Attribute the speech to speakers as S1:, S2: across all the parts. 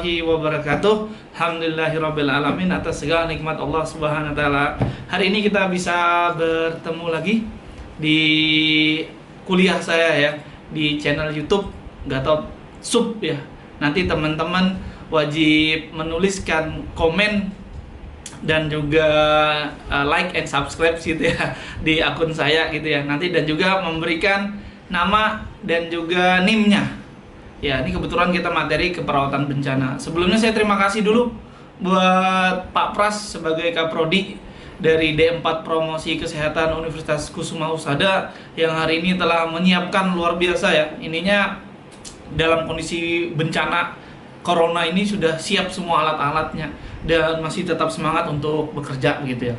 S1: warahmatullahi wabarakatuh. Alhamdulillahirabbil alamin atas segala nikmat Allah Subhanahu wa taala. Hari ini kita bisa bertemu lagi di kuliah saya ya, di channel YouTube Gatot Sub ya. Nanti teman-teman wajib menuliskan komen dan juga like and subscribe gitu ya di akun saya gitu ya. Nanti dan juga memberikan nama dan juga NIM-nya. Ya, ini kebetulan kita materi keperawatan bencana. Sebelumnya saya terima kasih dulu buat Pak Pras sebagai Kaprodi dari D4 Promosi Kesehatan Universitas Kusuma Husada yang hari ini telah menyiapkan luar biasa ya. Ininya dalam kondisi bencana Corona ini sudah siap semua alat-alatnya dan masih tetap semangat untuk bekerja gitu ya.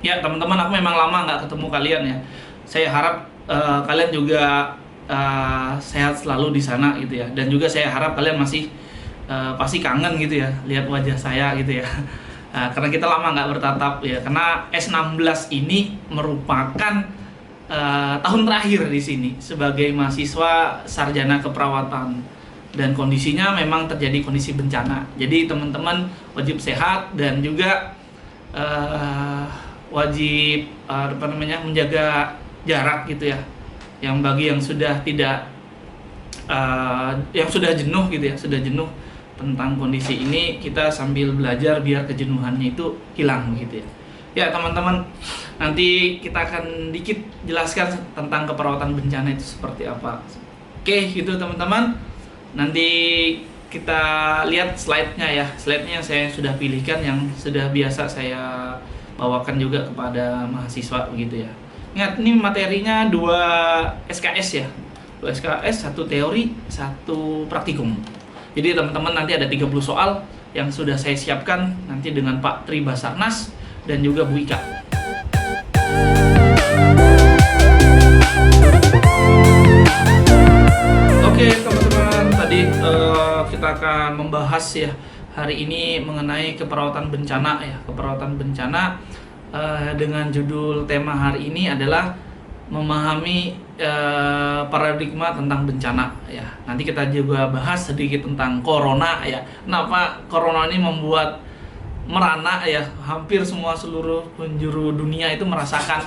S1: Ya teman-teman, aku memang lama nggak ketemu kalian ya. Saya harap kalian juga sehat selalu di sana gitu ya. Dan juga saya harap kalian masih pasti kangen gitu ya lihat wajah saya gitu ya. Karena kita lama nggak bertatap ya. Karena S16 ini merupakan tahun terakhir di sini sebagai mahasiswa sarjana keperawatan. Dan kondisinya memang terjadi kondisi bencana. Jadi teman-teman wajib sehat dan juga wajib menjaga jarak gitu ya. Yang bagi yang sudah tidak yang sudah jenuh gitu ya, sudah jenuh tentang kondisi ini, kita sambil belajar biar kejenuhannya itu hilang gitu ya. Ya teman-teman, nanti kita akan dikit jelaskan tentang keperawatan bencana itu seperti apa. Oke, gitu teman-teman. Nanti kita lihat slide-nya ya. Slide-nya yang saya sudah pilihkan, yang sudah biasa saya bawakan juga kepada mahasiswa begitu ya. Ingat, ini materinya 2 SKS ya. 2 SKS, 1 teori, 1 praktikum. Jadi teman-teman nanti ada 30 soal yang sudah saya siapkan nanti dengan Pak Tri Basarnas dan juga Bu Ika. Oke teman-teman, tadi kita akan membahas ya hari ini mengenai keperawatan bencana ya. Keperawatan bencana dengan judul tema hari ini adalah memahami paradigma tentang bencana ya. Nanti kita juga bahas sedikit tentang corona ya. Kenapa corona ini membuat merana ya, hampir seluruh penjuru dunia itu merasakan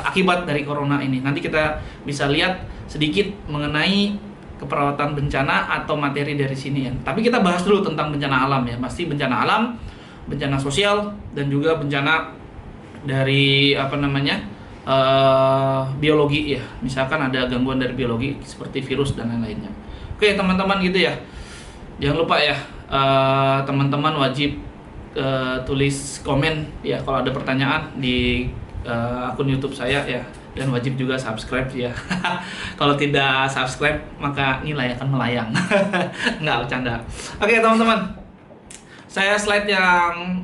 S1: akibat dari corona ini. Nanti kita bisa lihat sedikit mengenai keperawatan bencana atau materi dari sini ya. Tapi kita bahas dulu tentang bencana alam ya. Pasti bencana alam, bencana sosial, dan juga bencana dari biologi ya. Misalkan ada gangguan dari biologi seperti virus dan lain-lainnya. Oke teman-teman gitu ya. Jangan lupa ya, teman-teman wajib tulis komen ya kalau ada pertanyaan di akun YouTube saya ya. Dan wajib juga subscribe ya. Kalau tidak subscribe maka nilai akan melayang. Nggak, bercanda. Oke teman-teman, saya slide yang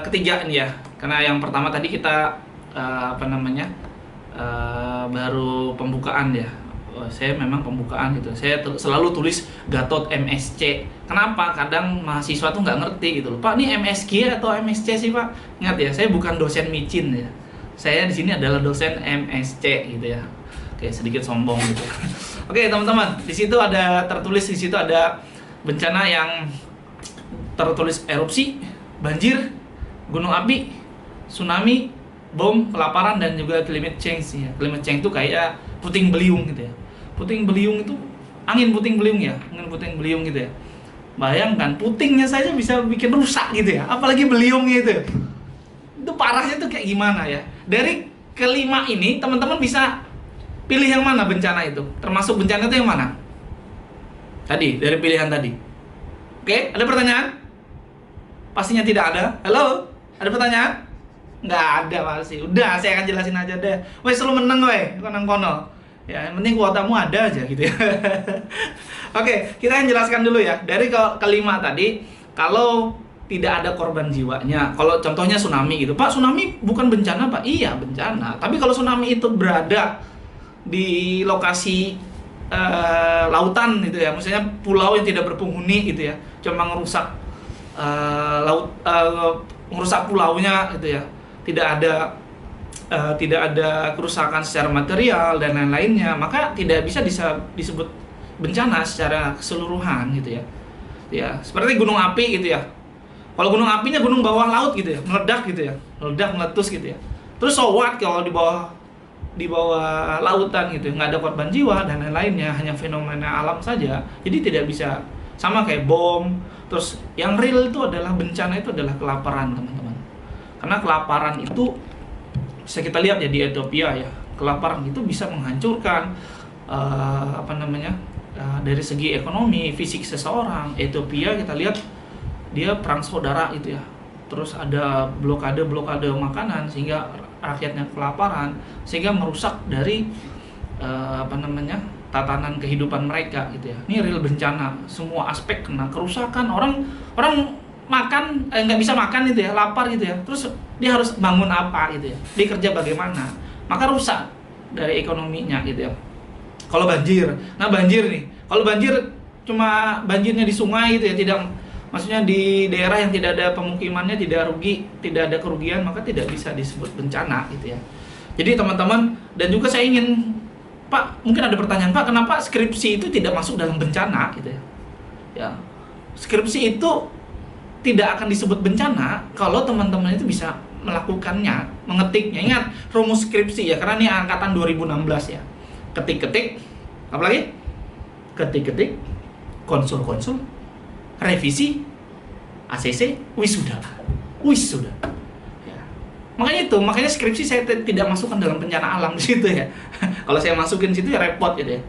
S1: ketiga ini ya. Karena yang pertama tadi kita baru pembukaan ya. Saya memang pembukaan gitu. Saya selalu tulis Gatot MSc. Kenapa? Kadang mahasiswa tuh nggak ngerti gitu loh. Pak, ini MSG atau MSc sih Pak? Ingat ya, saya bukan dosen micin ya. Saya di sini adalah dosen MSc gitu ya. Oke, sedikit sombong gitu. Oke, teman-teman, di situ ada tertulis, di situ ada bencana yang tertulis erupsi, banjir, gunung api, tsunami, bom, kelaparan, dan juga climate change ya. Climate change itu kayak puting beliung gitu ya. Puting beliung itu angin puting beliung ya, angin puting beliung gitu ya. Bayangkan putingnya saja bisa bikin rusak gitu ya, apalagi beliungnya itu. Itu parahnya tuh kayak gimana ya. Dari kelima ini teman-teman bisa pilih yang mana bencana itu, termasuk bencana itu yang mana tadi dari pilihan tadi. Oke, ada pertanyaan? Pastinya tidak ada. Halo, ada pertanyaan? Nggak ada pasti. Udah, saya akan jelasin aja deh. Weh, selalu menang weh, konang kono ya, yang penting kuotamu ada aja gitu ya. Oke, kita akan jelaskan dulu ya. Dari kelima tadi, kalau tidak ada korban jiwanya. Kalau contohnya tsunami gitu. Pak, tsunami bukan bencana Pak? Iya, bencana. Tapi kalau tsunami itu berada di lokasi lautan gitu ya. Maksudnya pulau yang tidak berpenghuni gitu ya. Cuma ngerusak ngerusak pulaunya gitu ya. Tidak ada kerusakan secara material dan lain-lainnya, maka tidak bisa disebut bencana secara keseluruhan gitu ya. ya seperti gunung api gitu ya. Kalau gunung apinya gunung bawah laut gitu ya, meledak gitu ya, meledak meletus gitu ya. Terus so what kalau di bawah lautan gitu, nggak ada korban jiwa dan lain-lainnya, hanya fenomena alam saja. Jadi tidak bisa sama kayak bom. Terus yang real itu adalah bencana, itu adalah kelaparan, teman-teman. Karena kelaparan itu bisa kita lihat ya di Ethiopia ya, kelaparan itu bisa menghancurkan dari segi ekonomi, fisik seseorang. Ethiopia kita lihat dia perang saudara itu ya, terus ada blokade makanan sehingga rakyatnya kelaparan, sehingga merusak dari tatanan kehidupan mereka gitu ya. Ini real bencana, semua aspek kena kerusakan. Orang makan nggak bisa makan gitu ya, lapar gitu ya, terus dia harus bangun apa gitu ya, dia kerja bagaimana, maka rusak dari ekonominya gitu ya. Kalau banjir, kalau banjir cuma banjirnya di sungai gitu ya, tidak, maksudnya di daerah yang tidak ada pemukimannya, tidak ada kerugian, maka tidak bisa disebut bencana gitu ya. Jadi teman-teman, dan juga saya ingin, Pak, mungkin ada pertanyaan, Pak, kenapa skripsi itu tidak masuk dalam bencana gitu ya? Ya, skripsi itu tidak akan disebut bencana kalau teman-teman itu bisa melakukannya, mengetiknya. Ingat rumus skripsi ya, karena ini angkatan 2016 ya. Ketik-ketik, apalagi? Ketik-ketik, konsul-konsul, revisi, ACC, wisuda. Ya. Makanya skripsi saya tidak masukkan dalam bencana alam di situ ya. Kalau saya masukin situ ya repot gitu ya.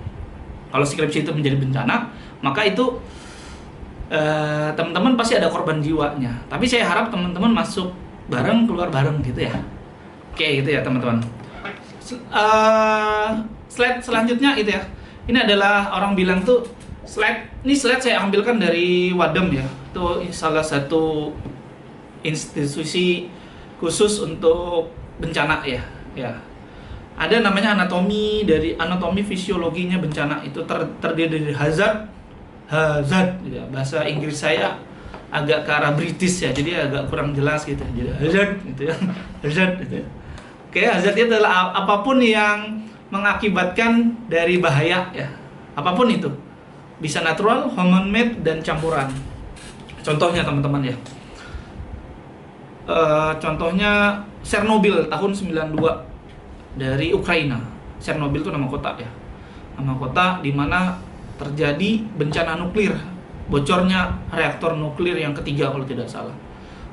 S1: Kalau skripsi itu menjadi bencana, maka itu teman-teman pasti ada korban jiwanya. Tapi saya harap teman-teman masuk bareng, keluar bareng gitu ya. Oke gitu ya teman-teman. Slide selanjutnya itu ya. Ini adalah orang bilang tuh ini slide saya ambilkan dari Wadem ya. Itu salah satu institusi khusus untuk bencana ya. Ya. Ada namanya anatomi fisiologinya bencana, itu terdiri dari hazard gitu ya. Bahasa Inggris saya agak ke arah British ya, jadi agak kurang jelas gitu. Jadi hazard gitu ya. Hazard gitu ya. Oke, hazard itu adalah apapun yang mengakibatkan dari bahaya ya. Apapun itu. Bisa natural, human made, dan campuran. Contohnya teman-teman ya. Contohnya Chernobyl tahun 92 dari Ukraina. Chernobyl itu nama kota ya. Nama kota di mana terjadi bencana nuklir, bocornya reaktor nuklir yang ketiga kalau tidak salah,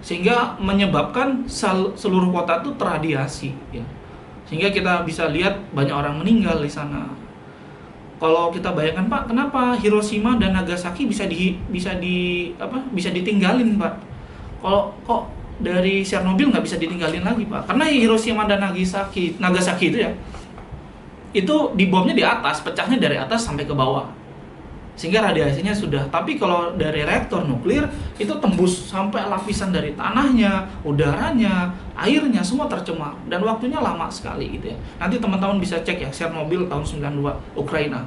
S1: sehingga menyebabkan seluruh kota itu terradiasi ya. Sehingga kita bisa lihat banyak orang meninggal di sana. Kalau kita bayangkan, Pak, kenapa Hiroshima dan Nagasaki bisa ditinggalin, Pak? Kok dari Chernobyl nggak bisa ditinggalin lagi, Pak? Karena Hiroshima dan Nagasaki itu ya, itu dibomnya di atas, pecahnya dari atas sampai ke bawah, sehingga radiasinya sudah. Tapi kalau dari reaktor nuklir itu tembus sampai lapisan dari tanahnya, udaranya, airnya, semua tercemar dan waktunya lama sekali gitu ya. Nanti teman-teman bisa cek ya, Chernobyl tahun 92 Ukraina.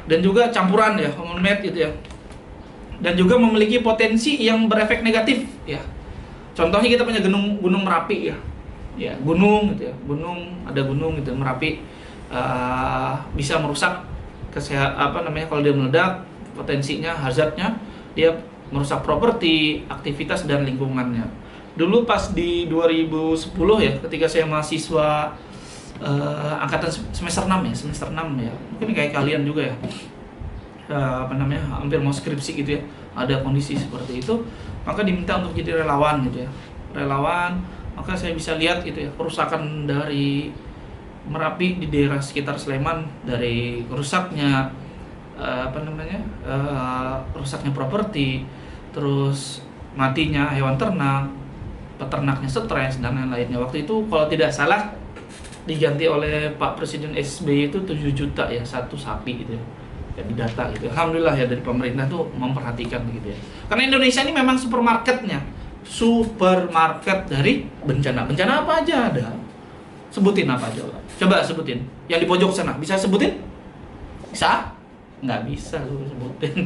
S1: Dan juga campuran ya, human made gitu ya. Dan juga memiliki potensi yang berefek negatif ya. Contohnya kita punya gunung Merapi ya. Ya, gunung gitu ya. Ada gunung gitu Merapi, bisa merusak kalau dia meledak, potensinya, hazardnya, dia merusak properti, aktivitas, dan lingkungannya. Dulu pas di 2010 ya, ketika saya mahasiswa angkatan semester 6 ya, mungkin kayak kalian juga ya, hampir mau skripsi gitu ya, ada kondisi seperti itu, maka diminta untuk jadi relawan gitu ya. Relawan, maka saya bisa lihat gitu ya, kerusakan dari Merapi di daerah sekitar Sleman, dari rusaknya rusaknya properti, terus matinya hewan ternak, peternaknya stres, dan lain-lainnya. Waktu itu kalau tidak salah diganti oleh Pak Presiden SBY itu 7 juta ya, satu sapi gitu ya, di data gitu. Alhamdulillah ya, dari pemerintah tuh memperhatikan gitu ya. Karena Indonesia ini memang supermarket dari bencana. Bencana apa aja ada. Sebutin apa aja, coba sebutin. Yang di pojok sana, bisa sebutin? Bisa? Nggak bisa lu sebutin.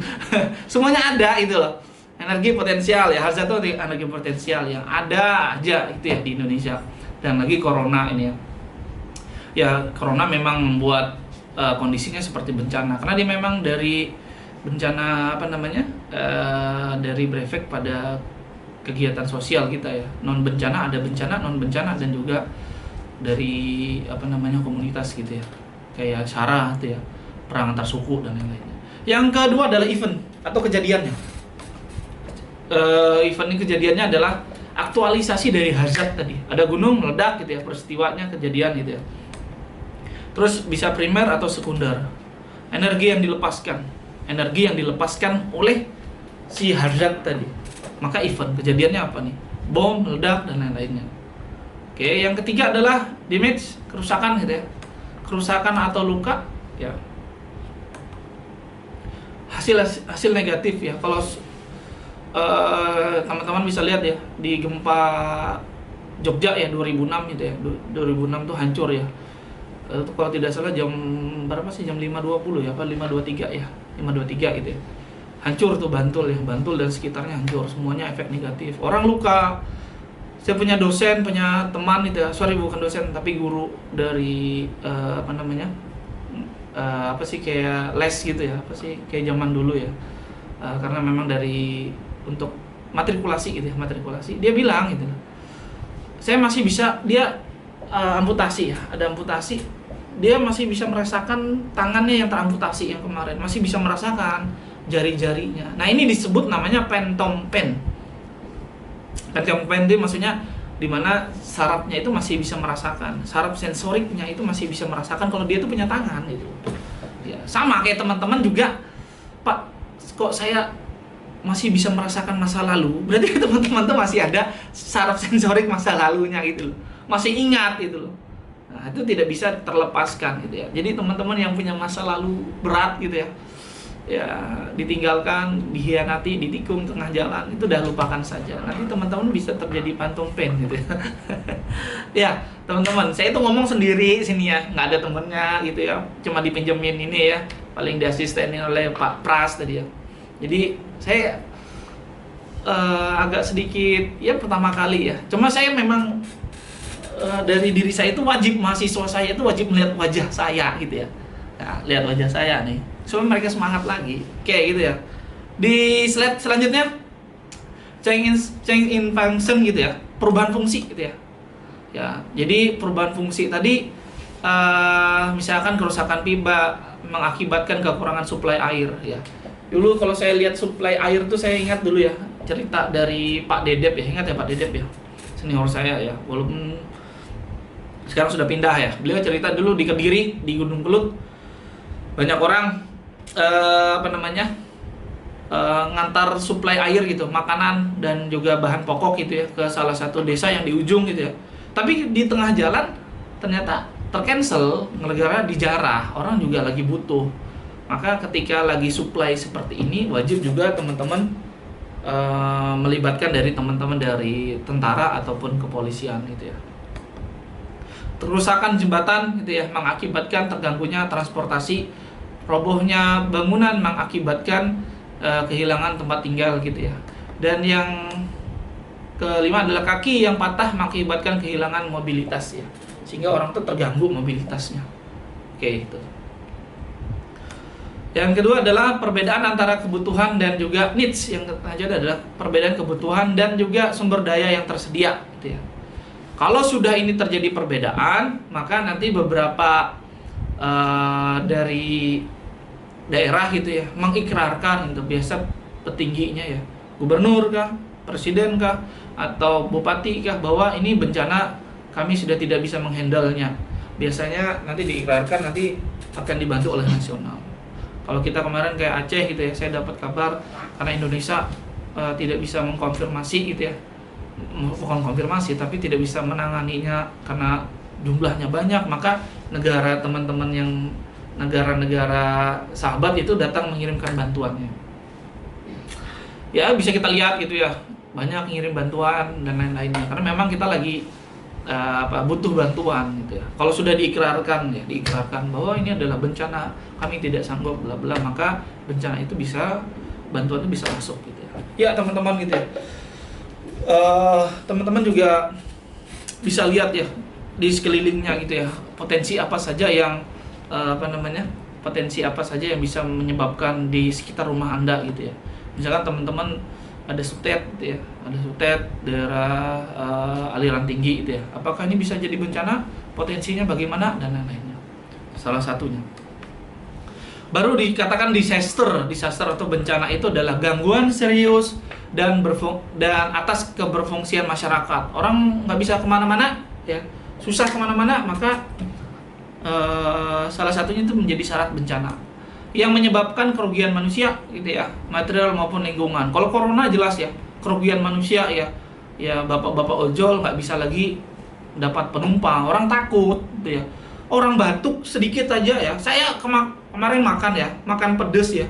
S1: Semuanya ada itu loh. Energi potensial ya, harus satu energi potensial yang ada aja itu ya di Indonesia. Dan lagi corona ini ya. Ya, corona memang membuat kondisinya seperti bencana, karena dia memang dari bencana apa namanya dari berefek pada kegiatan sosial kita ya. Non bencana, ada bencana, non bencana, dan juga dari apa namanya komunitas gitu ya, kayak SARA gitu ya, perang antar suku dan lain-lainnya. Yang kedua adalah event atau kejadiannya. Event ini kejadiannya adalah aktualisasi dari hazard tadi. Ada gunung meledak gitu ya, peristiwanya kejadian gitu ya. Terus bisa primer atau sekunder. Energi yang dilepaskan oleh si hazard tadi. Maka event kejadiannya apa nih? Bom, meledak dan lain-lainnya. Oke, yang ketiga adalah damage, kerusakan gitu ya. Kerusakan atau luka ya. Hasil negatif ya. Kalau teman-teman bisa lihat ya di gempa Jogja ya 2006 gitu ya. 2006 tuh hancur ya. Itu kalau tidak salah jam berapa sih? Jam 5.20 ya, apa 5.23 ya. 5.23 gitu ya. Hancur tuh Bantul ya. Bantul dan sekitarnya hancur, semuanya efek negatif. Orang luka. Saya punya dosen, punya teman itu ya. Sorry, bukan dosen tapi guru dari apa namanya? Apa sih kayak les gitu ya. Apa sih kayak zaman dulu ya. Karena memang dari untuk matrikulasi gitu ya, matrikulasi. Dia bilang gitu. Saya masih bisa, dia amputasi ya, ada amputasi. Dia masih bisa merasakan tangannya yang teramputasi yang kemarin, masih bisa merasakan jari-jarinya. Nah, ini disebut namanya phantom pain. Phantom pain itu maksudnya dimana sarafnya itu masih bisa merasakan, saraf sensoriknya itu masih bisa merasakan kalau dia itu punya tangan gitu. Ya, sama kayak teman-teman juga, Pak, kok saya masih bisa merasakan masa lalu, berarti teman-teman tuh masih ada saraf sensorik masa lalunya gitu loh, masih ingat gitu loh. Nah, itu tidak bisa terlepaskan gitu ya. Jadi teman-teman yang punya masa lalu berat gitu ya, ya ditinggalkan, dihianati, ditikung tengah jalan, itu udah lupakan saja. Nanti teman-teman bisa terjadi phantom pain gitu ya. Ya teman-teman, saya itu ngomong sendiri sini ya, nggak ada temennya gitu ya, cuma dipinjemin ini ya, paling diasistenin oleh Pak Pras tadi ya. Jadi saya agak sedikit ya pertama kali ya, cuma saya memang dari diri saya itu wajib, mahasiswa saya itu wajib melihat wajah saya gitu ya. Nah, lihat wajah saya nih supaya mereka semangat lagi kayak gitu ya. Di slide selanjutnya change in function gitu ya, perubahan fungsi gitu ya. Ya, jadi perubahan fungsi tadi misalkan kerusakan pipa mengakibatkan kekurangan suplai air ya. Dulu kalau saya lihat suplai air tuh saya ingat dulu ya cerita dari Pak Dedep ya, ingat ya Pak Dedep ya, senior saya ya, walaupun sekarang sudah pindah ya. Beliau cerita dulu di Kediri, di Gunung Kelut, banyak orang ngantar suplai air gitu, makanan dan juga bahan pokok gitu ya ke salah satu desa yang di ujung gitu ya. Tapi di tengah jalan ternyata tercancel, gara-gara dijarah, orang juga lagi butuh. Maka ketika lagi suplai seperti ini, wajib juga teman-teman melibatkan dari teman-teman dari tentara ataupun kepolisian gitu ya. Kerusakan jembatan gitu ya mengakibatkan terganggunya transportasi, robohnya bangunan mengakibatkan kehilangan tempat tinggal gitu ya. Dan yang kelima adalah kaki yang patah mengakibatkan kehilangan mobilitas ya, sehingga orang tuh terganggu mobilitasnya. Oke, itu. Yang kedua adalah perbedaan antara kebutuhan dan juga needs. Yang ketiga adalah perbedaan kebutuhan dan juga sumber daya yang tersedia gitu ya. Kalau sudah ini terjadi perbedaan, maka nanti beberapa dari daerah gitu ya mengikrarkan, itu biasa petingginya ya, gubernur kah, presiden kah, atau bupati kah, bahwa ini bencana kami sudah tidak bisa menghandle-nya. Biasanya nanti diikrarkan, nanti akan dibantu oleh nasional. Kalau kita kemarin kayak Aceh gitu ya, saya dapat kabar karena Indonesia tidak bisa mengkonfirmasi gitu ya, bukan konfirmasi tapi tidak bisa menanganinya karena jumlahnya banyak, maka negara teman-teman yang negara-negara sahabat itu datang mengirimkan bantuannya. Ya bisa kita lihat gitu ya, banyak ngirim bantuan dan lain-lainnya karena memang kita lagi butuh bantuan gitu ya. Kalau sudah diikrarkan ya, diikrarkan bahwa ini adalah bencana, kami tidak sanggup bla bla, maka bencana itu bisa, bantuan itu bisa masuk gitu ya. Ya teman-teman gitu ya. Teman-teman juga bisa lihat ya di sekelilingnya gitu ya, potensi apa saja yang potensi apa saja yang bisa menyebabkan di sekitar rumah Anda gitu ya. Misalkan teman-teman ada sutet gitu ya, ada sutet daerah aliran tinggi gitu ya. Apakah ini bisa jadi bencana? Potensinya bagaimana dan lain-lainnya. Salah satunya. Baru dikatakan disaster atau bencana itu adalah gangguan serius dan atas keberfungsian masyarakat. Orang nggak bisa kemana-mana ya, susah kemana-mana, maka salah satunya itu menjadi syarat bencana yang menyebabkan kerugian manusia gitu ya, material maupun lingkungan. Kalau corona jelas ya, kerugian manusia ya bapak-bapak ojol nggak bisa lagi dapat penumpang, orang takut gitu ya. Orang batuk sedikit aja ya. Saya kemarin makan pedes ya,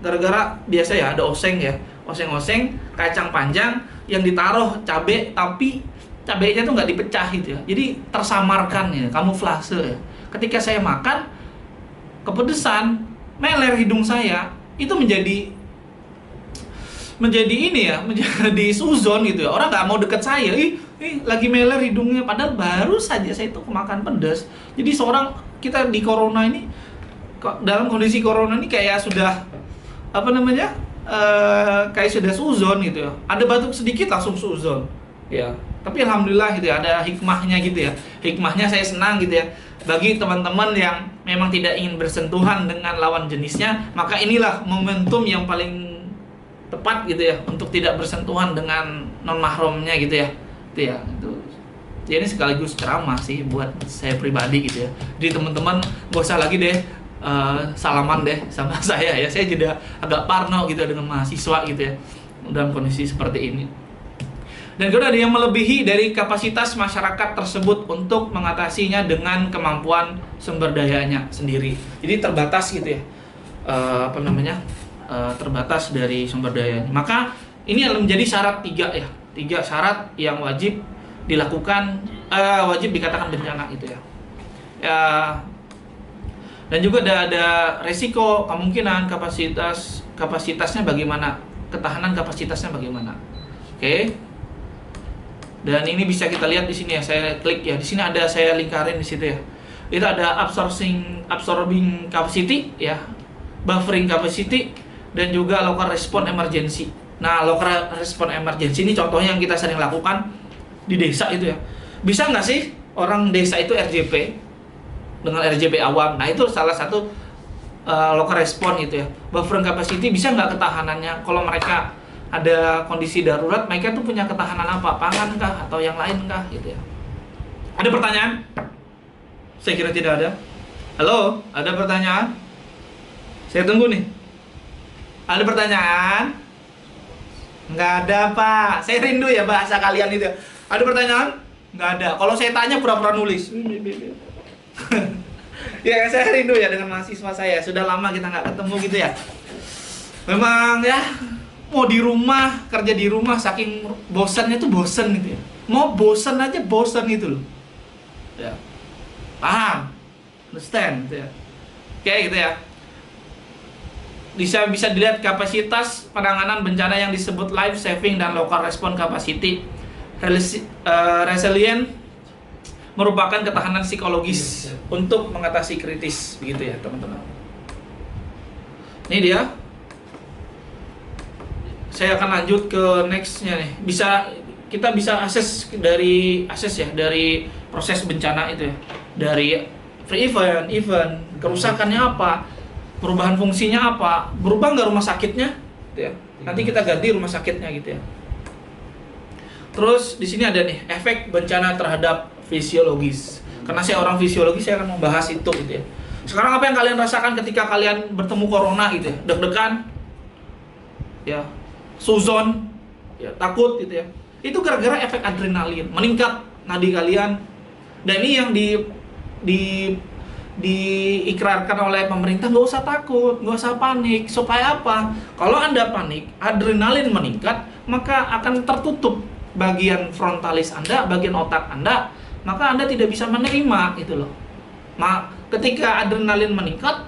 S1: gara-gara biasa ya ada oseng ya, oseng kacang panjang yang ditaruh cabe, tapi cabenya tuh nggak dipecah gitu ya, jadi tersamarkan ya, kamuflase ya. Ketika saya makan kepedesan, meler hidung saya, itu menjadi ini ya, menjadi suzon gitu ya. Orang nggak mau deket saya, ih lagi meler hidungnya, padahal baru saja saya itu makan pedas. Jadi kita di corona ini, dalam kondisi corona ini kayak sudah kayak sudah suzon gitu ya. Ada batuk sedikit langsung suzon ya. Tapi alhamdulillah gitu ya, ada hikmahnya gitu ya. Hikmahnya saya senang gitu ya. Bagi teman-teman yang memang tidak ingin bersentuhan dengan lawan jenisnya, maka inilah momentum yang paling tepat gitu ya untuk tidak bersentuhan dengan non mahramnya gitu ya. Itu ya, ini sekaligus ceramah sih buat saya pribadi gitu ya. Jadi teman-teman gak usah lagi deh salaman deh sama saya ya. Saya juga agak parno gitu dengan mahasiswa gitu ya dalam kondisi seperti ini. Dan kedua, ada yang melebihi dari kapasitas masyarakat tersebut untuk mengatasinya dengan kemampuan sumber dayanya sendiri. Jadi terbatas gitu ya, terbatas dari sumber dayanya. Maka ini menjadi syarat 3 ya, 3 syarat yang wajib dilakukan, wajib dikatakan bencana gitu ya. Dan juga ada resiko, kemungkinan, kapasitasnya bagaimana, ketahanan kapasitasnya bagaimana. Oke. Dan ini bisa kita lihat di sini ya, saya klik ya. Di sini ada, saya lingkarin di situ ya. Itu ada absorbing capacity ya, buffering capacity, dan juga local response emergency. Nah, local response emergency ini contohnya yang kita sering lakukan di desa itu ya. Bisa nggak sih orang desa itu RJP dengan RJP awam? Nah, itu salah satu local response gitu ya. Buffering capacity, bisa nggak ketahanannya kalau mereka ada kondisi darurat, mereka tuh punya ketahanan apa? Pangan kah? Atau yang lain kah? Gitu ya. Ada pertanyaan? Saya kira tidak ada. Halo? Ada pertanyaan? Saya tunggu nih. Ada pertanyaan? Nggak ada, Pak. Saya rindu ya bahasa kalian itu. Ada pertanyaan? Nggak ada. Kalau saya tanya pura-pura nulis. Ya, saya rindu ya dengan mahasiswa saya. Sudah lama kita nggak ketemu gitu ya. Memang ya, mau di rumah, kerja di rumah, saking bosannya tuh bosan gitu ya. Mau bosan aja bosan gitu loh ya. Paham? Understand gitu ya. Oke gitu ya. Bisa dilihat kapasitas penanganan bencana yang disebut life saving dan local response capacity. Resilient merupakan ketahanan psikologis untuk mengatasi kritis, begitu ya teman-teman. Ini dia. Saya akan lanjut ke nextnya nih. Kita bisa akses dari proses bencana itu ya. Dari event, kerusakannya apa, perubahan fungsinya apa, berubah nggak rumah sakitnya, gitu ya. Nanti kita ganti rumah sakitnya gitu ya. Terus di sini ada nih efek bencana terhadap fisiologis. Karena saya orang fisiologis, saya akan membahas itu gitu ya. Sekarang apa yang kalian rasakan ketika kalian bertemu corona gitu ya? Deg-degan, ya, suzon, ya, takut gitu ya. Itu gara-gara efek adrenalin, meningkat nadi kalian. Dan ini yang diikrarkan oleh pemerintah, nggak usah takut, nggak usah panik. Supaya apa? Kalau Anda panik, adrenalin meningkat, maka akan tertutup bagian frontalis Anda, bagian otak Anda, maka Anda tidak bisa menerima gitu loh. Ketika adrenalin meningkat,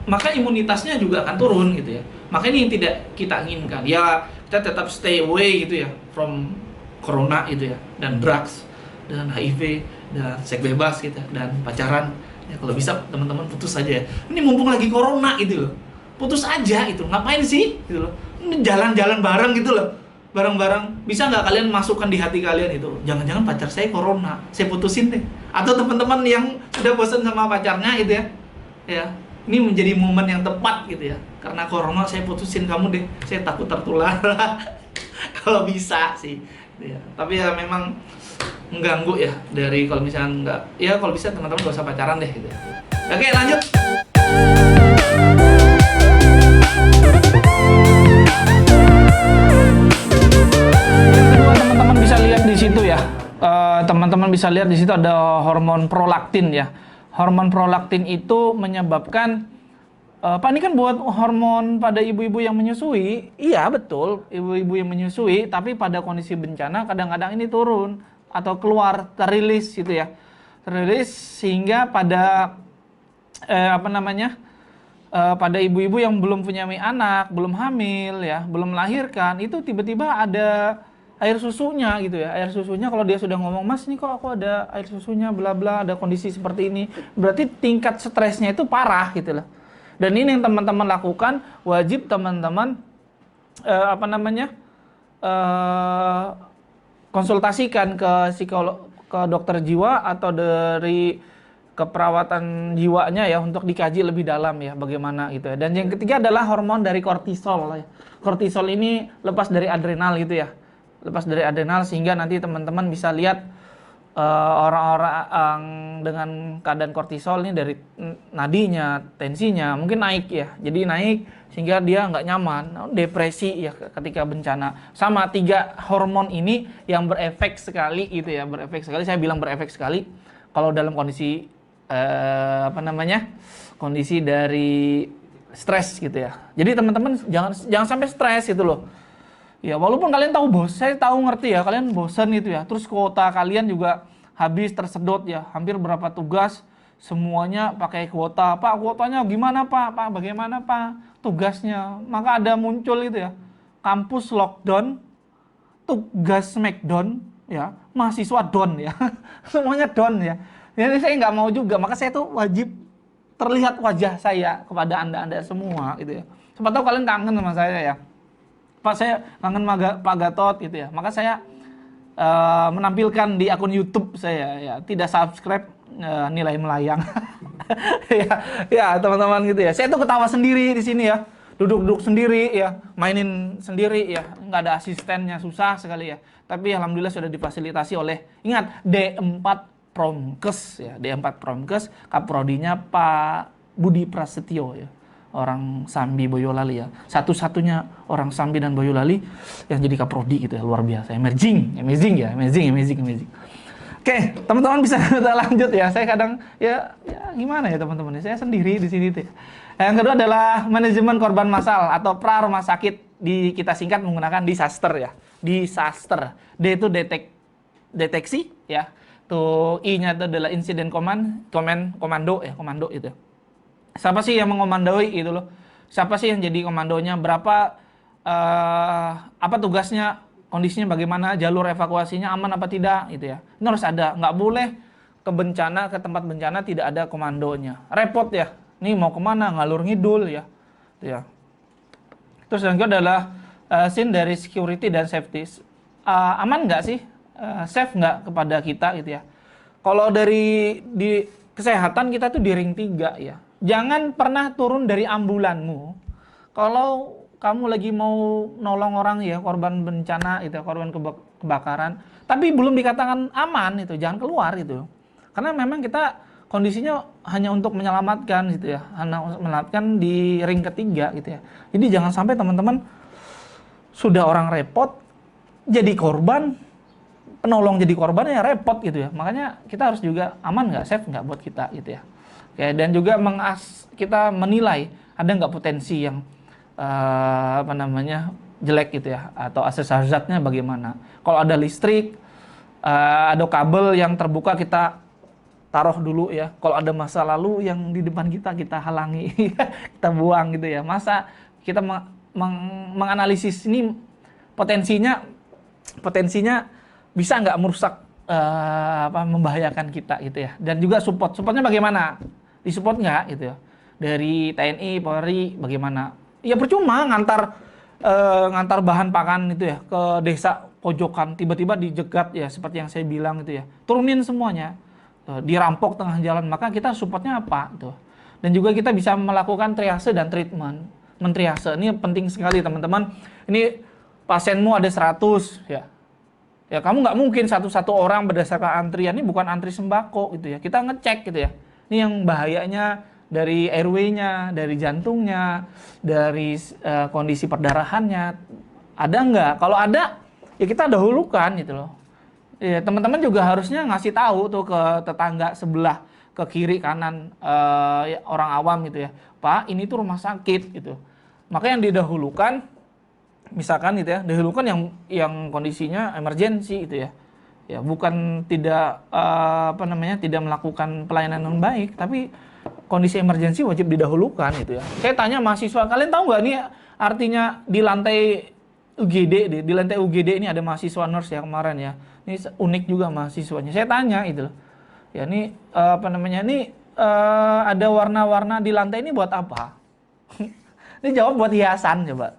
S1: maka imunitasnya juga akan turun gitu ya. Maka ini yang tidak kita inginkan. Ya, kita tetap stay away gitu ya from corona gitu ya, dan drugs, dan HIV, dan seks bebas gitu, dan pacaran, Ya kalau bisa teman-teman putus aja ya. Ini mumpung lagi corona gitu loh. Putus aja itu. Ngapain sih gitu loh. Ini jalan-jalan bareng gitu loh. Bareng-bareng. Bisa nggak kalian masukkan di hati kalian itu? Jangan-jangan pacar saya corona, saya putusin deh. Atau teman-teman yang sudah bosan sama pacarnya gitu ya. Ya, ini menjadi momen yang tepat gitu ya. Karena corona saya putusin kamu deh. Saya takut tertular. Kalau bisa sih. Gitu ya. Tapi ya memang mengganggu ya dari kalau misalnya nggak, ya kalau bisa teman-teman gak usah pacaran deh gitu ya. Oke, lanjut. Yang kedua, teman-teman bisa lihat di situ ya. Teman-teman bisa lihat di situ ada hormon prolaktin ya. Hormon prolaktin itu menyebabkan Pak, ini kan buat hormon pada ibu-ibu yang menyusui. Iya, betul, ibu-ibu yang menyusui, tapi pada kondisi bencana kadang-kadang ini turun atau keluar, terilis gitu ya. Terilis sehingga pada pada ibu-ibu yang belum punya anak, belum hamil ya, belum melahirkan, itu tiba-tiba ada air susunya gitu ya. Air susunya kalau dia sudah ngomong, "Mas, ini kok aku ada air susunya bla bla, ada kondisi seperti ini." Berarti tingkat stresnya itu parah gitu loh. Dan ini yang teman-teman lakukan, wajib teman-teman konsultasikan ke psikolog, ke dokter jiwa atau dari keperawatan jiwanya ya untuk dikaji lebih dalam ya bagaimana gitu ya. Dan yang ketiga adalah hormon dari kortisol ya. Kortisol ini lepas dari adrenal gitu ya. Lepas dari adrenal sehingga nanti teman-teman bisa lihat orang-orang dengan keadaan kortisol ini dari nadinya, tensinya mungkin naik ya. Jadi naik sehingga dia nggak nyaman, depresi ya ketika bencana. Sama 3 hormon ini yang berefek sekali gitu ya, berefek sekali. Saya bilang berefek sekali kalau dalam kondisi kondisi dari stres gitu ya. Jadi teman-teman jangan sampai stres gitu loh. Ya walaupun kalian tahu saya tahu ngerti ya, kalian bosan gitu ya. Terus kuota kalian juga habis tersedot ya. Hampir berapa tugas semuanya pakai kuota. Pak, kuotanya gimana Pak? Pak, bagaimana Pak? Tugasnya. Maka ada muncul gitu ya. Kampus lockdown, tugas smackdown ya, mahasiswa down ya. Semuanya down ya. Jadi saya nggak mau juga. Maka saya tuh wajib terlihat wajah saya kepada Anda semua gitu ya. Siapa tahu kalian kangen sama saya ya. Pak, saya kangen Pak Gatot gitu ya. Maka saya menampilkan di akun YouTube saya ya, tidak subscribe nilai melayang. ya teman-teman gitu ya. Saya tuh ketawa sendiri di sini ya. Duduk-duduk sendiri ya, mainin sendiri ya. Nggak ada asistennya, susah sekali ya. Tapi alhamdulillah sudah difasilitasi oleh, ingat, D4 Promkes ya. D4 Promkes, kaprodinya Pak Budi Prasetyo ya. Orang Sambi Boyolali ya, satu-satunya orang Sambi dan Boyolali yang jadi kaprodi gitu ya, luar biasa, amazing. Oke, teman-teman bisa kita lanjut ya. Saya kadang ya gimana ya teman-teman, saya sendiri di sini tuh. Yang kedua adalah manajemen korban massal atau pra rumah sakit, kita singkat menggunakan disaster ya. Disaster, D itu deteksi ya, tuh I-nya itu adalah insiden komando itu. Siapa sih yang mengomandoi gitu loh? Siapa sih yang jadi komandonya? Berapa apa tugasnya? Kondisinya bagaimana? Jalur evakuasinya aman apa tidak gitu ya. Ini harus ada. Nggak boleh ke tempat bencana tidak ada komandonya. Repot ya. Nih mau kemana? Ngalur ngidul ya. Gitu ya. Terus yang kedua adalah scene dari security dan safety. Aman nggak sih? Safe nggak kepada kita gitu ya. Kalau di kesehatan kita tuh di ring 3 ya. Jangan pernah turun dari ambulanmu kalau kamu lagi mau nolong orang ya, korban bencana itu, korban kebakaran, tapi belum dikatakan aman itu, jangan keluar itu. Karena memang kita kondisinya hanya untuk menyelamatkan gitu ya, hanya menyelamatkan di ring ketiga gitu ya. Jadi jangan sampai teman-teman sudah orang repot jadi korban, penolong jadi korban ya repot gitu ya. Makanya kita harus juga aman nggak, safe nggak buat kita gitu ya. Oke, dan juga kita menilai ada nggak potensi yang jelek gitu ya, atau akses hazardnya bagaimana. Kalau ada listrik, ada kabel yang terbuka, kita taruh dulu ya. Kalau ada masa lalu yang di depan kita halangi, kita buang gitu ya. Masa kita menganalisis ini potensinya bisa nggak merusak membahayakan kita gitu ya. Dan juga supportnya bagaimana? Disupport nggak gitu ya? Dari TNI, Polri bagaimana? Ya percuma ngantar bahan pakan itu ya ke desa pojokan, tiba-tiba dijegat ya seperti yang saya bilang itu ya. Turunin semuanya, dirampok tengah jalan, maka kita supportnya apa tuh? Dan juga kita bisa melakukan triase dan treatment. Mentriase ini penting sekali teman-teman. Ini pasienmu ada 100 ya. Ya kamu nggak mungkin satu-satu orang berdasarkan antrian, ini bukan antri sembako gitu ya. Kita ngecek gitu ya. Ini yang bahayanya dari airway-nya, dari jantungnya, dari kondisi perdarahannya. Ada nggak? Kalau ada, ya kita dahulukan gitu loh. Ya, teman-teman juga harusnya ngasih tahu tuh ke tetangga sebelah, ke kiri kanan ya, orang awam gitu ya. Pak, ini tuh rumah sakit gitu. Maka yang didahulukan, misalkan gitu ya, dahulukan yang kondisinya emergensi gitu ya. Ya, bukan tidak tidak melakukan pelayanan yang baik, tapi kondisi emergensi wajib didahulukan gitu ya. Saya tanya mahasiswa, kalian tahu nggak nih artinya di lantai UGD, di lantai UGD ini ada mahasiswa nurse ya kemarin ya. Ini unik juga mahasiswanya. Saya tanya itu loh. Ya ini ada warna-warna di lantai ini buat apa? Ini jawab buat hiasan coba.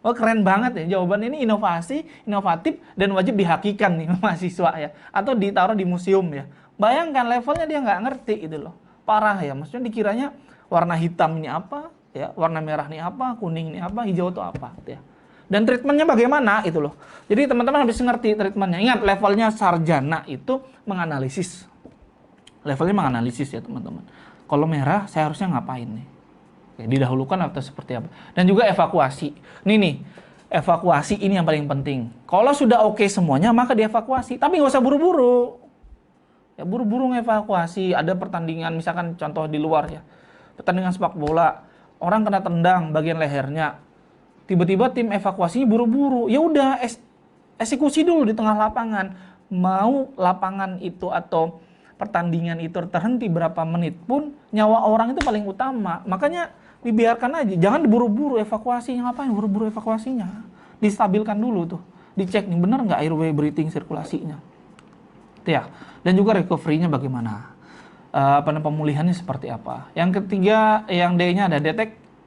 S1: Oh keren banget ya, jawaban ini inovatif dan wajib dihakikan nih mahasiswa ya. Atau ditaruh di museum ya. Bayangkan levelnya dia nggak ngerti itu loh. Parah ya, maksudnya dikiranya warna hitam ini apa, ya, warna merah ini apa, kuning ini apa, hijau itu apa ya. Dan treatmentnya bagaimana itu loh. Jadi teman-teman harus ngerti treatmentnya. Ingat levelnya sarjana itu menganalisis. Levelnya menganalisis ya teman-teman. Kalau merah saya harusnya ngapain nih? Ya, didahulukan atau seperti apa. Dan juga evakuasi. Nih, evakuasi ini yang paling penting. Kalau sudah oke semuanya, maka dievakuasi. Tapi nggak usah buru-buru. Ya, buru-buru ngevakuasi. Ada pertandingan, misalkan contoh di luar ya. Pertandingan sepak bola. Orang kena tendang bagian lehernya. Tiba-tiba tim evakuasinya buru-buru. Ya udah, eksekusi dulu di tengah lapangan. Mau lapangan itu atau pertandingan itu terhenti berapa menit pun, nyawa orang itu paling utama. Makanya dibiarkan aja, jangan diburu-buru evakuasinya. Ngapain buru-buru evakuasinya? Distabilkan dulu tuh, dicek nih bener nggak airway breathing sirkulasinya. Itu ya. Dan juga recovery-nya bagaimana? Pemulihannya seperti apa? Yang ketiga, yang D-nya ada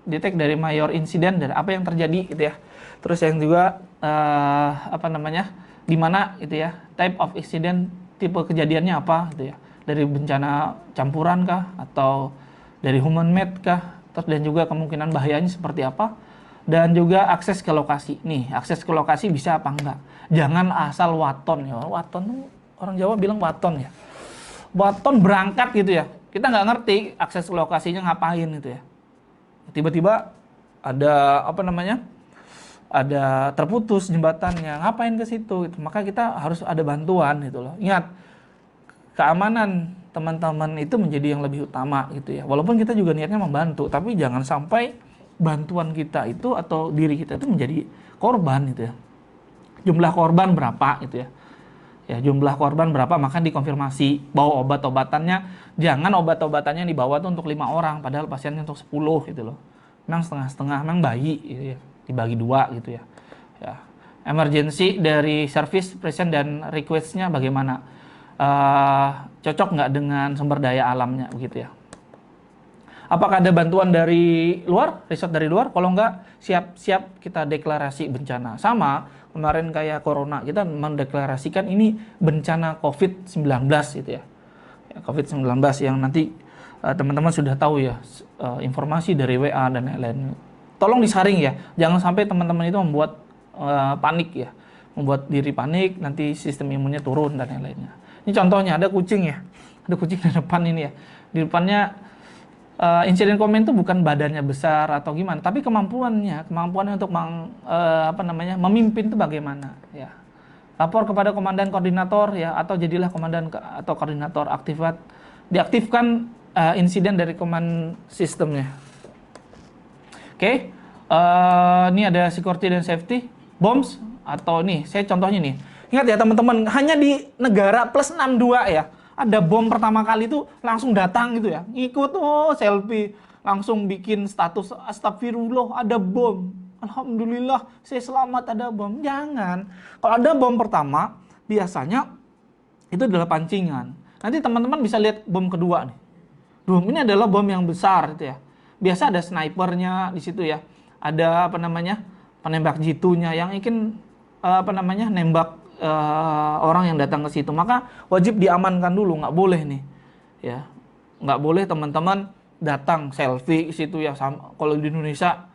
S1: detect dari major insiden, dari apa yang terjadi gitu ya. Terus yang juga di mana gitu ya, type of incident, tipe kejadiannya apa gitu ya. Dari bencana campuran kah atau dari human made kah? Terus dan juga kemungkinan bahayanya seperti apa? Dan juga akses ke lokasi. Nih, akses ke lokasi bisa apa enggak? Jangan asal waton ya. Waton tuh orang Jawa bilang waton ya. Waton berangkat gitu ya. Kita nggak ngerti akses ke lokasinya ngapain gitu ya. Tiba-tiba ada ada terputus jembatannya, ngapain ke situ gitu. Maka kita harus ada bantuan gitu loh. Ingat, keamanan teman-teman itu menjadi yang lebih utama gitu ya. Walaupun kita juga niatnya membantu, tapi jangan sampai bantuan kita itu atau diri kita itu menjadi korban gitu ya. Jumlah korban berapa gitu ya. Ya, jumlah korban berapa, maka dikonfirmasi. Bawa obat-obatannya, jangan obat-obatannya dibawa tuh untuk 5 orang, padahal pasiennya untuk 10 gitu loh. Memang setengah-setengah, memang bayi gitu ya. Dibagi 2 gitu ya. Ya. Emergency dari service present dan request-nya bagaimana? Cocok nggak dengan sumber daya alamnya begitu ya. Apakah ada bantuan dari luar, riset dari luar? Kalau nggak, siap-siap kita deklarasi bencana. Sama kemarin kayak corona, kita mendeklarasikan ini bencana COVID-19 gitu ya. COVID-19 yang nanti teman-teman sudah tahu ya, informasi dari WA dan lain-lain. Tolong disaring ya, jangan sampai teman-teman itu membuat panik ya, membuat diri panik, nanti sistem imunnya turun dan lain-lainnya. Ini contohnya, ada kucing ya, ada kucing di depan ini ya. Di depannya insiden komen itu bukan badannya besar atau gimana, tapi kemampuannya untuk memimpin itu bagaimana ya. Lapor kepada komandan koordinator ya, atau jadilah komandan atau koordinator, diaktifkan insiden dari command sistemnya. Oke. Ini ada security dan safety, bombs, atau nih, saya contohnya nih. Ingat ya teman-teman, hanya di negara plus 62 ya, ada bom pertama kali itu langsung datang gitu ya. Ikut, selfie, langsung bikin status, astagfirullah, ada bom. Alhamdulillah, saya selamat ada bom. Jangan. Kalau ada bom pertama, biasanya itu adalah pancingan. Nanti teman-teman bisa lihat bom kedua nih. Bom ini adalah bom yang besar gitu ya. Biasa ada snipernya di situ ya. Ada apa namanya? Penembak jitu-nya yang ingin nembak orang yang datang ke situ. Maka wajib diamankan dulu, nggak boleh nih. Ya. Nggak boleh teman-teman datang selfie ke situ ya. Kalau di Indonesia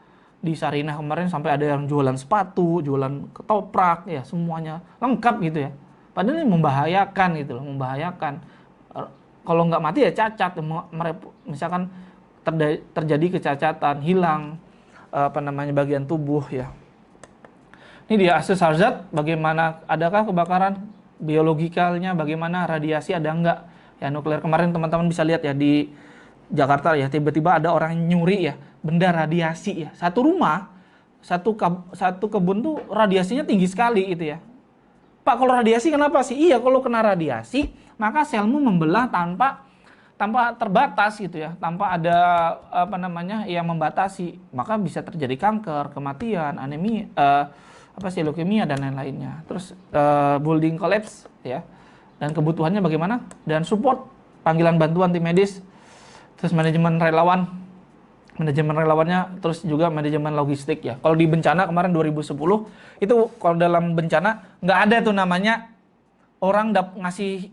S1: di Sarinah kemarin sampai ada yang jualan sepatu, jualan ketoprak ya, semuanya lengkap gitu ya. Padahal ini membahayakan gitu loh, membahayakan. Kalau nggak mati ya cacat, misalkan terjadi kecacatan, hilang bagian tubuh ya. Ini dia akses hazard, bagaimana, adakah kebakaran biologikalnya, bagaimana radiasi ada enggak ya, nuklir. Kemarin teman-teman bisa lihat ya di Jakarta ya, tiba-tiba ada orang yang nyuri ya benda radiasi ya, satu rumah, satu kebun tuh radiasinya tinggi sekali gitu ya. Pak, kalau radiasi kenapa sih? Iya, kalau kena radiasi maka selmu membelah tanpa terbatas gitu ya, tanpa ada yang membatasi, maka bisa terjadi kanker, kematian, anemia, leukemia dan lain-lainnya. Terus building collapse ya, dan kebutuhannya bagaimana, dan support panggilan bantuan tim medis, terus manajemen relawannya, terus juga manajemen logistik ya. Kalau di bencana kemarin 2010 itu, kalau dalam bencana nggak ada tuh namanya orang ngasih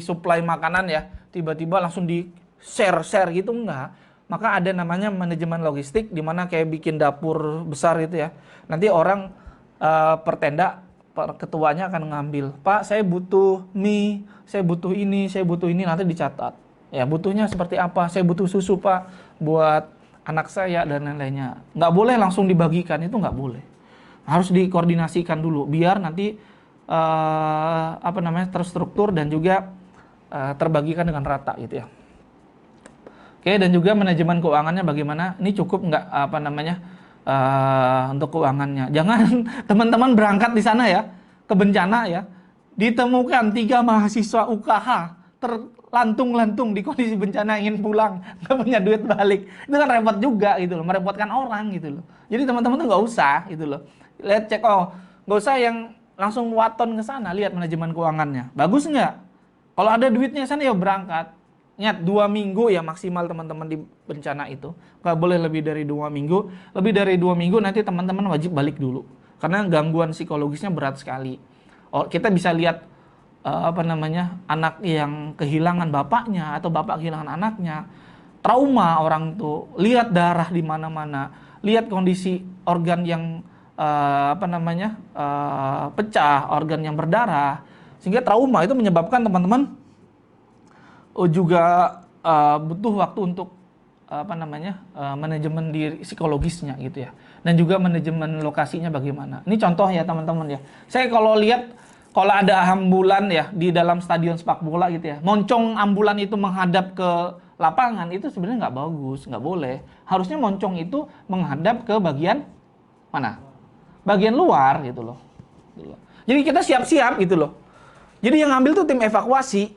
S1: supply makanan ya, tiba-tiba langsung di share gitu, enggak. Maka ada namanya manajemen logistik, di mana kayak bikin dapur besar gitu ya. Nanti orang per tenda, ketuanya akan ngambil, Pak saya butuh mie, saya butuh ini, nanti dicatat. Ya butuhnya seperti apa, saya butuh susu Pak buat anak saya dan lain-lainnya. Nggak boleh langsung dibagikan, itu nggak boleh. Harus dikoordinasikan dulu, biar nanti terstruktur dan juga terbagikan dengan rata gitu ya. Oke, dan juga manajemen keuangannya bagaimana? Ini cukup nggak untuk keuangannya? Jangan teman-teman berangkat di sana ya, ke bencana ya, ditemukan 3 mahasiswa UKH terlantung-lantung di kondisi bencana, ingin pulang, nggak punya duit balik. Itu kan repot juga gitu loh, merepotkan orang gitu loh. Jadi teman-teman tuh nggak usah gitu loh. Lihat, cek, nggak usah yang langsung waton ke sana, lihat manajemen keuangannya. Bagus nggak? Kalau ada duitnya sana ya berangkat. Ingat 2 minggu ya maksimal teman-teman di bencana itu. Nggak boleh lebih dari 2 minggu. Lebih dari 2 minggu nanti teman-teman wajib balik dulu. Karena gangguan psikologisnya berat sekali. Kita bisa lihat anak yang kehilangan bapaknya atau bapak kehilangan anaknya. Trauma orang tuh. Lihat darah di mana-mana. Lihat kondisi organ yang pecah, organ yang berdarah, sehingga trauma itu menyebabkan teman-teman juga butuh waktu untuk manajemen diri psikologisnya gitu ya, dan juga manajemen lokasinya bagaimana. Ini contoh ya teman-teman ya. Saya kalau lihat, kalau ada ambulan ya di dalam stadion sepak bola gitu ya, moncong ambulan itu menghadap ke lapangan, itu sebenarnya nggak bagus, nggak boleh. Harusnya moncong itu menghadap ke bagian mana? Bagian luar gitu loh. Jadi kita siap-siap gitu loh. Jadi yang ngambil tuh tim evakuasi.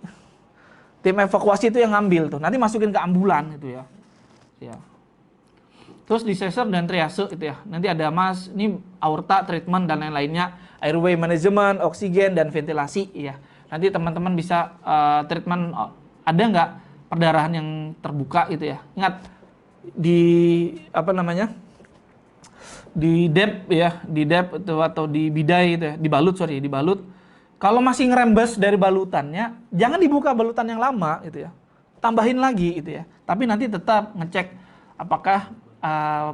S1: Tim evakuasi itu yang ngambil tuh. Nanti masukin ke ambulan gitu ya. Ya. Terus disaster dan triase gitu ya. Nanti ada ini aorta treatment dan lain-lainnya, airway management, oksigen dan ventilasi ya. Nanti teman-teman bisa treatment, ada nggak perdarahan yang terbuka gitu ya. Ingat di dep itu atau di bidai itu ya, dibalut. Kalau masih ngerembes dari balutannya, jangan dibuka balutan yang lama gitu ya. Tambahin lagi gitu ya. Tapi nanti tetap ngecek apakah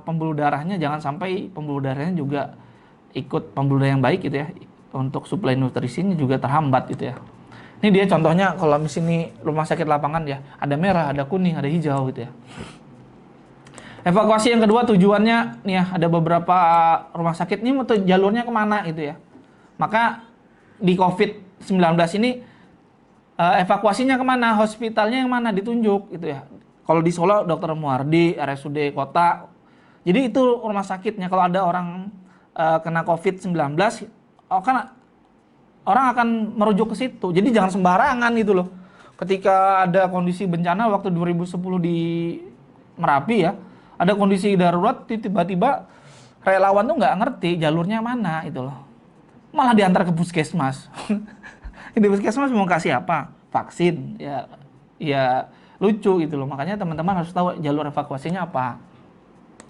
S1: pembuluh darahnya, jangan sampai pembuluh darahnya juga ikut pembuluh darah yang baik gitu ya. Untuk suplai nutrisinya juga terhambat gitu ya. Ini dia contohnya kalau di sini rumah sakit lapangan ya, ada merah, ada kuning, ada hijau gitu ya. Evakuasi yang kedua tujuannya nih ya, ada beberapa rumah sakit nih jalurnya kemana gitu ya. Maka di COVID-19 ini evakuasinya kemana, hospitalnya yang mana ditunjuk gitu ya. Kalau di Solo Dr. Muardi, RSUD Kota. Jadi itu rumah sakitnya. Kalau ada orang kena COVID-19, kan orang akan merujuk ke situ. Jadi jangan sembarangan gitu loh. Ketika ada kondisi bencana waktu 2010 di Merapi ya, ada kondisi darurat, tiba-tiba relawan tuh nggak ngerti jalurnya mana itu loh. Malah diantar ke puskesmas. Di puskesmas mau kasih apa? Vaksin. Ya lucu gitu loh. Makanya teman-teman harus tahu jalur evakuasinya apa.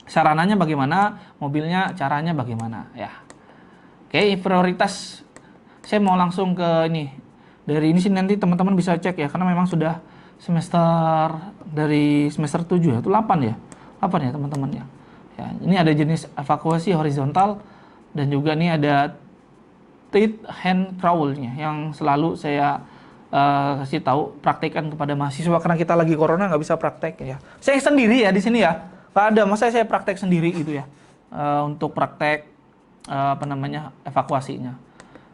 S1: Sarananya bagaimana, mobilnya caranya bagaimana ya. Oke, prioritas saya mau langsung ke ini. Dari ini sih nanti teman-teman bisa cek ya, karena memang sudah dari semester 7 ya, itu 8 ya. 8 ya teman-teman ya. Ya, ini ada jenis evakuasi horizontal dan juga ini ada tight hand crawl-nya yang selalu saya kasih tahu, praktekkan kepada mahasiswa karena kita lagi corona nggak bisa praktek ya. Saya sendiri ya di sini ya. Nggak ada, masa saya praktek sendiri gitu ya, untuk praktek evakuasinya.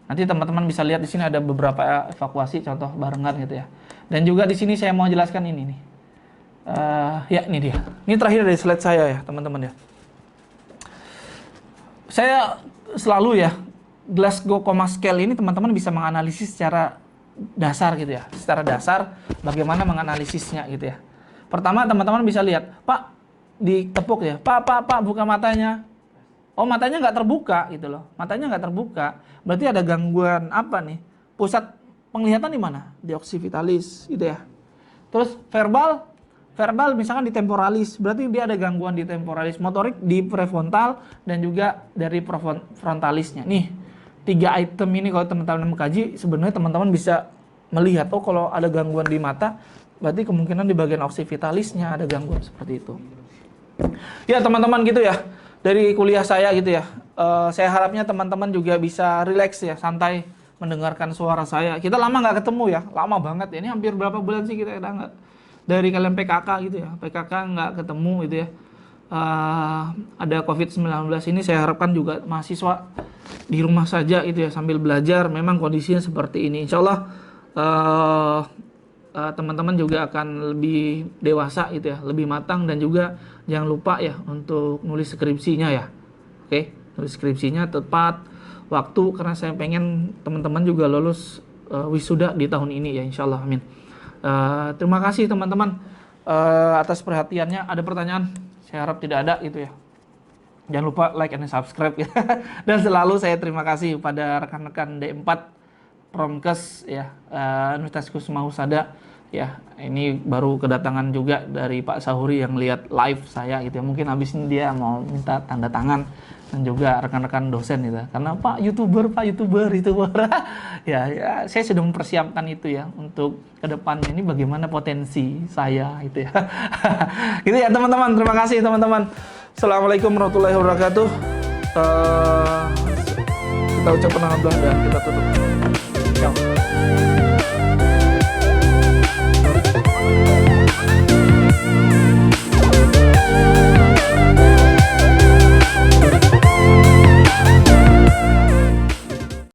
S1: Nanti teman-teman bisa lihat di sini ada beberapa evakuasi contoh barengan gitu ya. Dan juga di sini saya mau jelaskan ini nih. Ya ini dia. Ini terakhir dari slide saya ya teman-teman ya. Saya selalu ya Glasgow Coma Scale ini teman-teman bisa menganalisis secara dasar gitu ya. Secara dasar bagaimana menganalisisnya gitu ya. Pertama teman-teman bisa lihat, Pak ditepuk ya, Pak buka matanya. Oh matanya nggak terbuka gitu loh, matanya nggak terbuka, berarti ada gangguan apa nih? Pusat penglihatan di mana? Di occipitalis gitu ya. Terus verbal misalkan di temporalis, berarti dia ada gangguan di temporalis. Motorik di prefrontal dan juga dari frontalisnya. Nih 3 item ini kalau teman-teman mengkaji, sebenarnya teman-teman bisa melihat, oh kalau ada gangguan di mata, berarti kemungkinan di bagian occipitalisnya ada gangguan seperti itu. Ya teman-teman gitu ya, dari kuliah saya gitu ya, saya harapnya teman-teman juga bisa rileks ya, santai mendengarkan suara saya. Kita lama nggak ketemu ya, lama banget ya, ini hampir berapa bulan sih kita udah nggak, dari kalian PKK gitu ya, PKK nggak ketemu gitu ya. Ada COVID-19 ini saya harapkan juga mahasiswa di rumah saja gitu ya, sambil belajar. Memang kondisinya seperti ini, insya Allah teman-teman juga akan lebih dewasa gitu ya, lebih matang, dan juga jangan lupa ya untuk nulis skripsinya ya. Oke, nulis skripsinya tepat waktu karena saya pengen teman-teman juga lulus wisuda di tahun ini ya, insya Allah, amin. Terima kasih teman-teman atas perhatiannya. Ada pertanyaan? Saya harap tidak ada gitu ya. Jangan lupa like and subscribe ya. Dan selalu saya terima kasih pada rekan-rekan D4 Promkes ya, Universitas Kusuma Husada ya. Ini baru kedatangan juga dari Pak Sahuri yang lihat live saya gitu ya. Mungkin habis ini dia mau minta tanda tangan, dan juga rekan-rekan dosen gitu. Karena Pak YouTuber ya, saya sudah mempersiapkan itu ya untuk kedepannya ini bagaimana potensi saya itu ya. Gitu ya teman-teman. Terima kasih teman-teman. Assalamualaikum warahmatullahi wabarakatuh. Kita ucapkan alhamdulillah dan kita tutup.